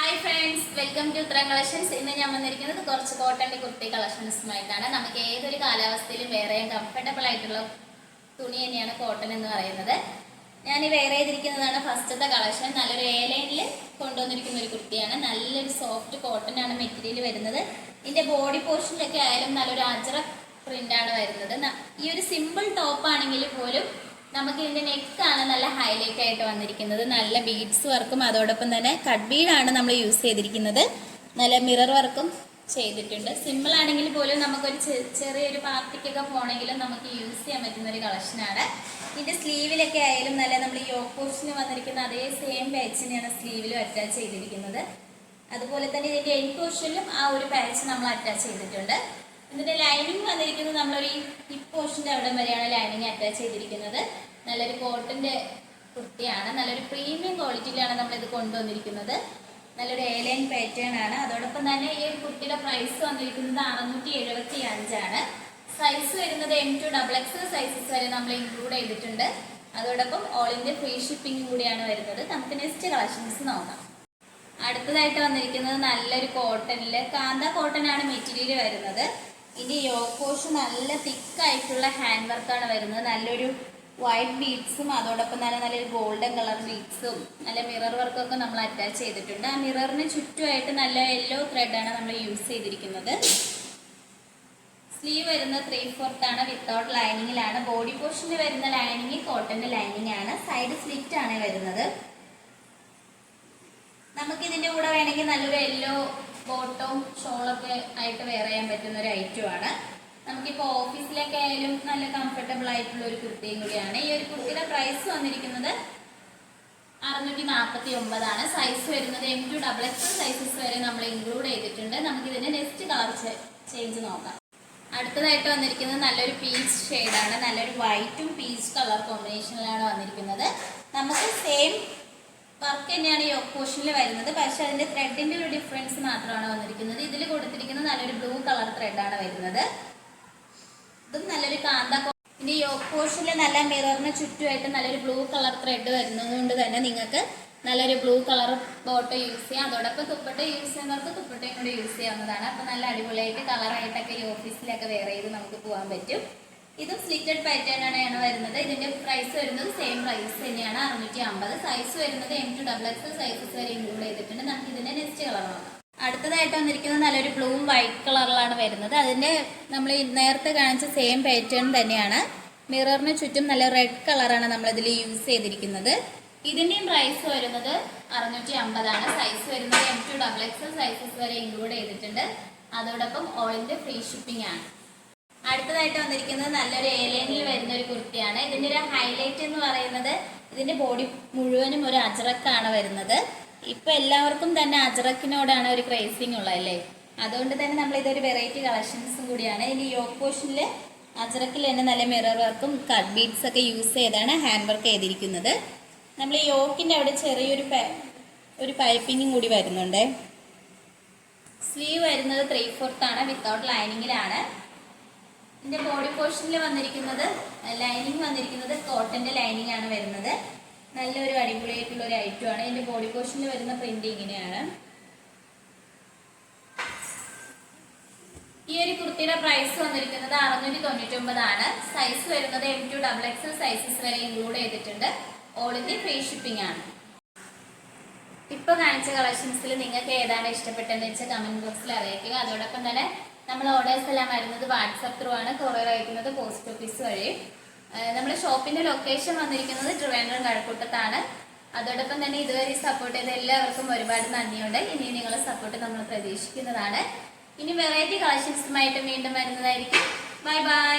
Hi friends, welcome to ഉത്തരം collections. ഇന്ന് ഞാൻ വന്നിരിക്കുന്നത് കുറച്ച് കോട്ടൻ്റെ കുർത്തി കളക്ഷൻസുമായിട്ടാണ്. നമുക്ക് ഏതൊരു കാലാവസ്ഥയിലും വെയർ ചെയ്യാൻ കംഫർട്ടബിൾ ആയിട്ടുള്ള തുണി തന്നെയാണ് കോട്ടൺ എന്ന് പറയുന്നത്. ഞാൻ വെയർ ചെയ്തിരിക്കുന്നതാണ് ഫസ്റ്റത്തെ കളക്ഷൻ. നല്ലൊരു ലൈനിൽ കൊണ്ടുവന്നിരിക്കുന്ന ഒരു കുർത്തിയാണ്. നല്ലൊരു സോഫ്റ്റ് കോട്ടൺ ആണ് മെറ്റീരിയൽ വരുന്നത്. ഇതിൻ്റെ ബോഡി പോർഷനിലൊക്കെ ആയാലും നല്ലൊരു അജ്രക് പ്രിൻ്റാണ് വരുന്നത്. ഈ ഒരു സിമ്പിൾ ടോപ്പ് ആണെങ്കിൽ പോലും നമുക്ക് ഇതിൻ്റെ നെക്കാണ് നല്ല ഹൈലൈറ്റ് ആയിട്ട് വന്നിരിക്കുന്നത്. നല്ല ബീഡ്സ് വർക്കും അതോടൊപ്പം തന്നെ കട്ട് ബീഡാണ് നമ്മൾ യൂസ് ചെയ്തിരിക്കുന്നത്. നല്ല മിറർ വർക്കും ചെയ്തിട്ടുണ്ട്. സിമ്പിൾ ആണെങ്കിൽ പോലും നമുക്കൊരു ചെറിയൊരു പാർട്ടിക്കൊക്കെ പോകണമെങ്കിലും നമുക്ക് യൂസ് ചെയ്യാൻ പറ്റുന്ന ഒരു കളക്ഷനാണ്. ഇതിൻ്റെ സ്ലീവിലൊക്കെ ആയാലും നല്ല നമ്മൾ യോക്ക് പോർഷന് വന്നിരിക്കുന്ന അതേ സെയിം പാച്ചിനെയാണ് സ്ലീവിലും അറ്റാച്ച് ചെയ്തിരിക്കുന്നത്. അതുപോലെ തന്നെ ഇതിൻ്റെ എൻഡ് പോർഷനിലും ആ ഒരു പാച്ച് നമ്മൾ അറ്റാച്ച് ചെയ്തിട്ടുണ്ട്. ഇതിൻ്റെ ലൈനിങ് വന്നിരിക്കുന്നത് നമ്മളൊരു ഹിപ്പ് പോർഷൻ്റെ അവിടെ വരെയാണ് ലൈനിങ് അറ്റാച്ച് ചെയ്തിരിക്കുന്നത്. നല്ലൊരു കോട്ടൻ്റെ കുർത്തിയാണ്. നല്ലൊരു പ്രീമിയം ക്വാളിറ്റിയിലാണ് നമ്മളിത് കൊണ്ടുവന്നിരിക്കുന്നത്. നല്ലൊരു ലൈൻ പാറ്റേൺ ആണ്. അതോടൊപ്പം തന്നെ ഈ ഒരു കുർത്തിയുടെ പ്രൈസ് വന്നിരിക്കുന്നത് 675 ആണ്. സൈസ് വരുന്നത് M2XX സൈസസ് വരെ നമ്മൾ ഇൻക്ലൂഡ് ചെയ്തിട്ടുണ്ട്. അതോടൊപ്പം ഓൾ ഇന്ത്യ ഫ്രീ ഷിപ്പിംഗും കൂടിയാണ് വരുന്നത്. നമുക്ക് നെക്സ്റ്റ് കളക്ഷൻസ് നോക്കാം. അടുത്തതായിട്ട് വന്നിരിക്കുന്നത് നല്ലൊരു കോട്ടണിൽ കാന്ത കോട്ടൺ ആണ് മെറ്റീരിയൽ വരുന്നത്. ഇതിൻ്റെ യോക്ക് പോർഷൻ നല്ല തിക്കായിട്ടുള്ള ഹാൻഡ് വർക്കാണ് വരുന്നത്. നല്ലൊരു വൈറ്റ് ബീഡ്സും അതോടൊപ്പം തന്നെ നല്ലൊരു ഗോൾഡൻ കളർ ബീഡ്സും നല്ല മിറർ വർക്കൊക്കെ നമ്മൾ അറ്റാച്ച് ചെയ്തിട്ടുണ്ട്. ആ മിററിന് ചുറ്റുമായിട്ട് നല്ല യെല്ലോ ത്രെഡാണ് നമ്മൾ യൂസ് ചെയ്തിരിക്കുന്നത്. സ്ലീവ് വരുന്നത് 3/4 ആണ്, വിത്തൗട്ട് ലൈനിങ്ങിലാണ്. ബോഡി പോർഷനിൽ വരുന്ന ലൈനിങ് കോട്ടൻ്റെ ലൈനിങ് ആണ്. സൈഡ് സ്ലിറ്റ് ആണ് വരുന്നത്. നമുക്കിതിൻ്റെ കൂടെ വേണമെങ്കിൽ നല്ലൊരു യെല്ലോ ബോട്ടവും ഷോളൊക്കെ ആയിട്ട് വെയർ ചെയ്യാൻ പറ്റുന്ന ഒരു ഐറ്റമാണ്. നമുക്കിപ്പോൾ ഓഫീസിലൊക്കെ ആയാലും നല്ല കംഫർട്ടബിൾ ആയിട്ടുള്ള ഒരു കുർത്തിയും കൂടിയാണ്. ഈ ഒരു കുർത്തിയുടെ പ്രൈസ് വന്നിരിക്കുന്നത് 649 ആണ്. സൈസ് വരുന്നത് M2XX സൈസസ് വരെ നമ്മൾ ഇൻക്ലൂഡ് ചെയ്തിട്ടുണ്ട്. നമുക്കിതിൻ്റെ നെക്സ്റ്റ് കളർ ചേഞ്ച് നോക്കാം. അടുത്തതായിട്ട് വന്നിരിക്കുന്നത് നല്ലൊരു പീച്ച് ഷെയ്ഡാണ്. നല്ലൊരു വൈറ്റും പീച്ച് കളർ കോമ്പിനേഷനിലാണ് വന്നിരിക്കുന്നത്. നമുക്ക് സെയിം വർക്ക് തന്നെയാണ് യോക്ക് പോർഷനിൽ വരുന്നത്. പക്ഷെ അതിൻ്റെ ത്രെഡിൻ്റെ ഒരു ഡിഫറൻസ് മാത്രമാണ് വന്നിരിക്കുന്നത്. ഇതിൽ കൊടുത്തിരിക്കുന്നത് നല്ലൊരു ബ്ലൂ കളർ ത്രെഡാണ് വരുന്നത്. ഇതും നല്ലൊരു കാന്ത. ഇതിൻ്റെ യോക്ക് പോർഷനിൽ നല്ല മിററിന് ചുറ്റുമായിട്ട് നല്ലൊരു ബ്ലൂ കളർ ത്രെഡ് വരുന്നത് കൊണ്ട് തന്നെ നിങ്ങൾക്ക് നല്ലൊരു ബ്ലൂ കളർ ബോട്ടോ യൂസ് ചെയ്യാം. അതോടൊപ്പം തുപ്പട്ട യൂസ് ചെയ്യുന്നവർക്ക് തുപ്പട്ടയും കൂടെ യൂസ് ചെയ്യാവുന്നതാണ്. അപ്പോൾ നല്ല അടിപൊളിയായിട്ട് കളറായിട്ടൊക്കെ ഈ ഓഫീസിലൊക്കെ വെയർ ചെയ്ത് നമുക്ക് പോകാൻ പറ്റും. ഇതും സ്ലിറ്റഡ് പാറ്റേൺ ആണ് വരുന്നത്. ഇതിൻ്റെ പ്രൈസ് വരുന്നത് സെയിം പ്രൈസ് തന്നെയാണ്, 650. സൈസ് വരുന്നത് M2XX സൈസസ് വരെ ഇൻക്ലൂഡ് ചെയ്തിട്ടുണ്ട്. നമുക്ക് ഇതിൻ്റെ നെക്സ്റ്റ് കളർ നോക്കാം. അടുത്തതായിട്ട് വന്നിരിക്കുന്നത് നല്ലൊരു ബ്ലൂവും വൈറ്റ് കളറിലാണ് വരുന്നത്. അതിൻ്റെ നമ്മൾ നേരത്തെ കാണിച്ച സെയിം പാറ്റേൺ തന്നെയാണ്. മിററിന് ചുറ്റും നല്ല റെഡ് കളറാണ് നമ്മളിതിൽ യൂസ് ചെയ്തിരിക്കുന്നത്. ഇതിൻ്റെയും പ്രൈസ് വരുന്നത് 650 ആണ്. സൈസ് വരുന്നത് M2XX സൈസസ് വരെ ഇൻക്ലൂഡ് ചെയ്തിട്ടുണ്ട്. അതോടൊപ്പം ഓൾ ഇന്ത്യ ഫ്രീ ഷിപ്പിംഗ് ആണ്. അടുത്തതായിട്ട് വന്നിരിക്കുന്നത് നല്ലൊരു ലൈനിൽ വരുന്ന ഒരു കുർത്തിയാണ്. ഇതിൻ്റെ ഒരു ഹൈലൈറ്റ് എന്ന് പറയുന്നത് ഇതിൻ്റെ ബോഡി മുഴുവനും ഒരു അജ്രക്കാണ് വരുന്നത്. ഇപ്പം എല്ലാവർക്കും തന്നെ അജ്രക്കിനോടാണ് ഒരു ക്രേസിങ് ഉള്ളതല്ലേ. അതുകൊണ്ട് തന്നെ നമ്മളിതൊരു വെറൈറ്റി കളക്ഷൻസും കൂടിയാണ്. ഇതിൻ്റെ യോക്ക് പോർഷനിൽ അജ്രക്കിൽ തന്നെ നല്ല മിറർ വർക്കും കട്ട് ബീഡ്സ് ഒക്കെ യൂസ് ചെയ്താണ് ഹാൻഡ് വർക്ക് ചെയ്തിരിക്കുന്നത്. നമ്മൾ ഈ യോക്കിൻ്റെ അവിടെ ചെറിയൊരു പൈപ്പിങ്ങും കൂടി വരുന്നുണ്ട്. സ്ലീവ് വരുന്നത് 3/4 ആണ്, വിത്തൗട്ട് ലൈനിങ്ങിലാണ്. ഇതിൻ്റെ ബോഡി പോർഷനിൽ വന്നിരിക്കുന്നത് ലൈനിങ് വന്നിരിക്കുന്നത് കോട്ടൻ്റെ ലൈനിങ് ആണ് വരുന്നത്. നല്ലൊരു അടിപൊളിയായിട്ടുള്ള ഒരു ഐറ്റമാണ്. ഇതിൻ്റെ ബോഡി പോർഷനിൽ വരുന്ന പ്രിന്റ് ഇങ്ങനെയാണ്. ഈ ഒരു കുർത്തിയുടെ പ്രൈസ് വന്നിരിക്കുന്നത് 699 ആണ്. സൈസ് വരുന്നത് M2XX സൈസസ് വരെ ഇൻക്ലൂഡ് ചെയ്തിട്ടുണ്ട്. ഓൾ ഇന്ത്യ ഫ്രീ ഷിപ്പിംഗ് ആണ്. ഇപ്പോൾ കാണിച്ച കളക്ഷൻസിൽ നിങ്ങൾക്ക് ഏതാണ് ഇഷ്ടപ്പെട്ടതെന്ന് വെച്ചാൽ കമൻറ്റ് ബോക്സിൽ അറിയിക്കുക. അതോടൊപ്പം തന്നെ നമ്മൾ ഓർഡേഴ്സ് എല്ലാം വരുന്നത് വാട്സപ്പ് ത്രൂ ആണ്. കൊറിയർ അയക്കുന്നത് പോസ്റ്റ് ഓഫീസ് വഴി. നമ്മുടെ ഷോപ്പിൻ്റെ ലൊക്കേഷൻ വന്നിരിക്കുന്നത് ട്രിവാൻഡ്രം കഴക്കൂട്ടത്താണ്. അതോടൊപ്പം തന്നെ ഇതുവരെ സപ്പോർട്ട് ചെയ്ത എല്ലാവർക്കും ഒരുപാട് നന്ദിയുണ്ട്. ഇനി നിങ്ങളുടെ സപ്പോർട്ട് നമ്മൾ പ്രതീക്ഷിക്കുന്നതാണ്. ഇനി വെറൈറ്റി കളക്ഷൻസുമായിട്ട് വീണ്ടും വരുന്നതായിരിക്കും. Bye bye.